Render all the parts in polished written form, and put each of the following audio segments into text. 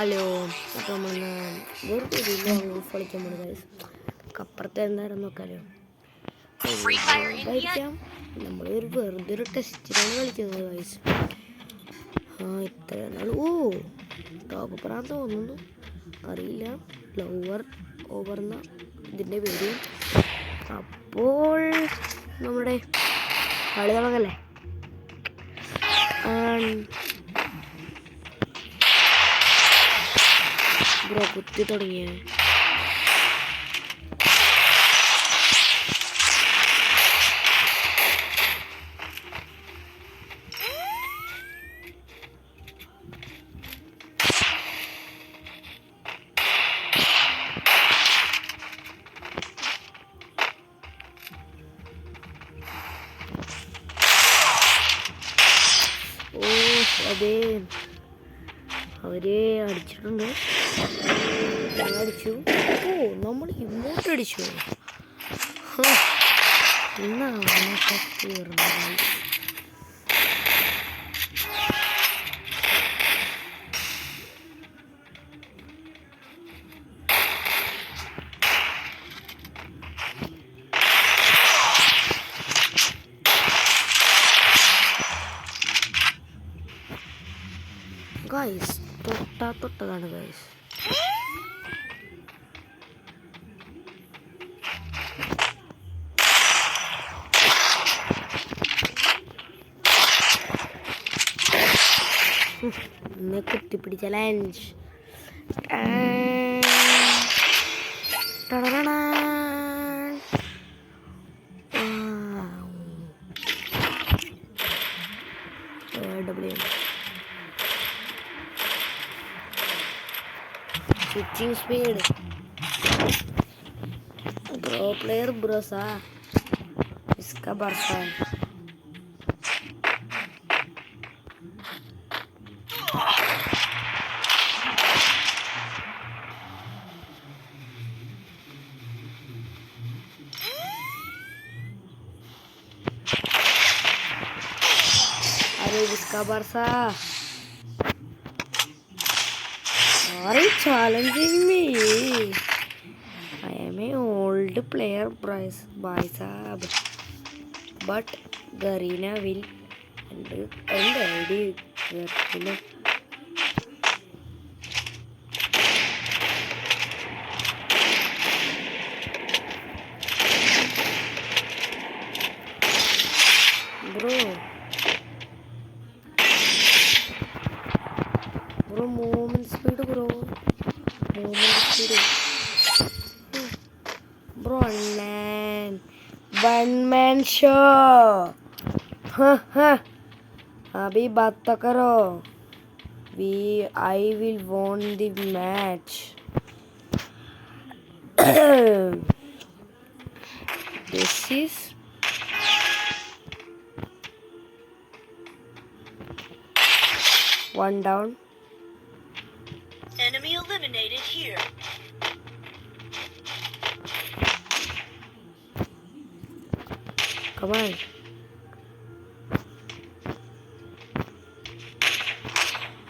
Hello, അപ്പോൾ നമ്മളിന്ന് വെറുതെ ഒരു ലോങ് ഗോൾഫ് കളിക്കാൻ പോകുന്നത് ഗൈസ്. അപ്പുറത്ത് എന്തായാലും നോക്കാമല്ലോ. കളിക്കാം. നമ്മൾ വെറുതെ ഒരു ടെസ്റ്റിലാണ് കളിക്കുന്നത് ഗൈസ്. ഇത്ര നാൾ ടോപ്പറാന്ന് തോന്നുന്നു, അറിയില്ല. ലവർ ഓവർന്ന ഇതിൻ്റെ പേര്. അപ്പോൾ നമ്മുടെ കളി തുടങ്ങല്ലേ. ബ്രോ കുത്തി തുടങ്ങിയ അതെ, അവരെ അടിച്ചിട്ടുണ്ട്. അടിച്ചു. നമ്മൾ ഇങ്ങോട്ട് അടിച്ചു. എന്നാണ് ഗൈസ്, തൊട്ടതാണ് ഗൈസ്. ഇന്ന് കുത്തിപ്പിടിച്ച challenge. Switching speed. Pro player brosa. इसका बरसा है. अरे इसका बरसा. Are you challenging me? I am an old player, Bryce Saab. But Garena will end ID. Bro, movement speed, bro. Movement speed. Bro, one man show. अभी बात तो करो. I will won the match. This is one down. Enemy eliminated here. Come on.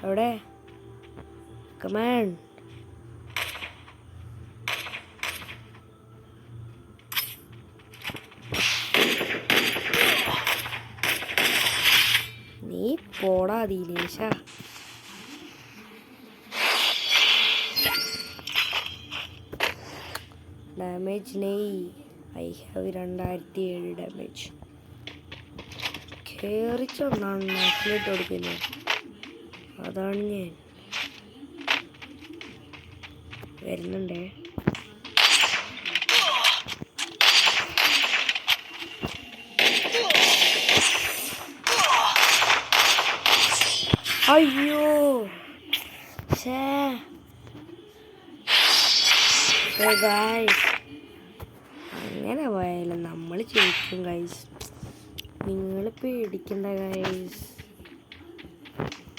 അവിടെ. Come on. നീ പോടാ ദിലേശ. Damage നെയ്. I have 2007 damage. കയറിച്ചൊന്നാണ് നാട്ടിലിട്ട് കൊടുക്കുന്നത്. അതാണ് ഞാൻ വരുന്നുണ്ടേ. അയ്യോ ഗൈസ്, അങ്ങനെ പോയാലും നമ്മൾ ജയിക്കും ഗൈസ്. നിങ്ങൾ പേടിക്കണ്ട ഗൈസ്,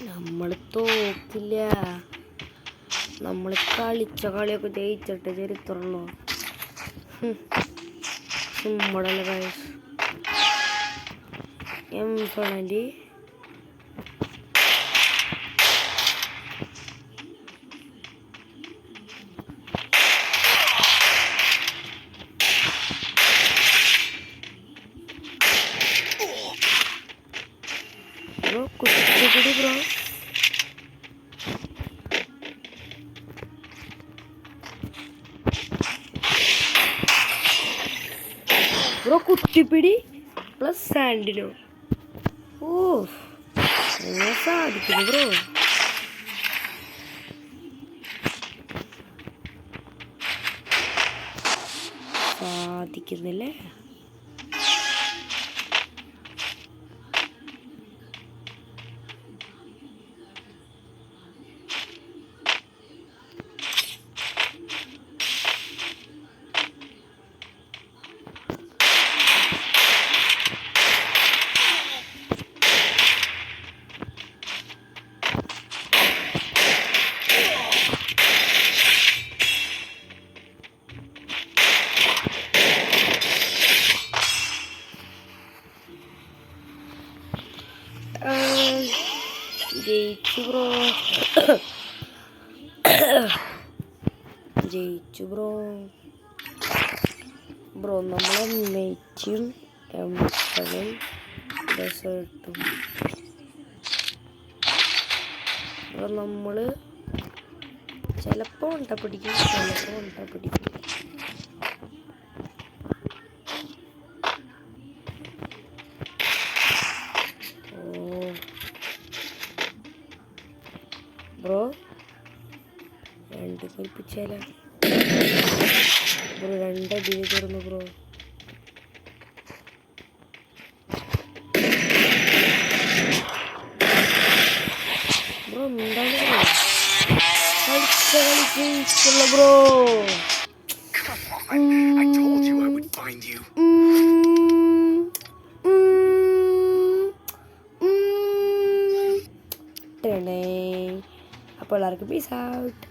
നമ്മൾ തോക്കില്ല. നമ്മൾ കളിച്ച കളിയൊക്കെ ജയിച്ചിട്ട് ചരിത്രമുള്ളൂ. ചുമ്മടല്ല ഗൈസ്. M20 ബ്രോ കുറ്റിപ്പിടി പ്ലസ് സാൻഡിനോ. ഓ സാധിക്കുന്നു ബ്രോ. സാധിക്കുന്നില്ലേ? ജയിച്ചു ബ്രോ. ജയിച്ചു ബ്രോ. ബ്രോ നമ്മളെ മെയ്റ്റും M7 ഡെസേർട്ടും ബ്രോ നമ്മൾ ചിലപ്പോൾ ഉണ്ട പിടിക്കും, ചിലപ്പോൾ ഉണ്ട പിടിക്കും. ബ്രോ രണ്ട് കൽപ്പിച്ചാല ബ്രോ രണ്ടടിയിൽ തുറന്നു ബ്രോ. ബ്രോ എന്താണ് കളിച്ചുള്ള ബ്രോ. അപ്പോൾ എല്ലാവർക്കും പീസ് ഔട്ട്.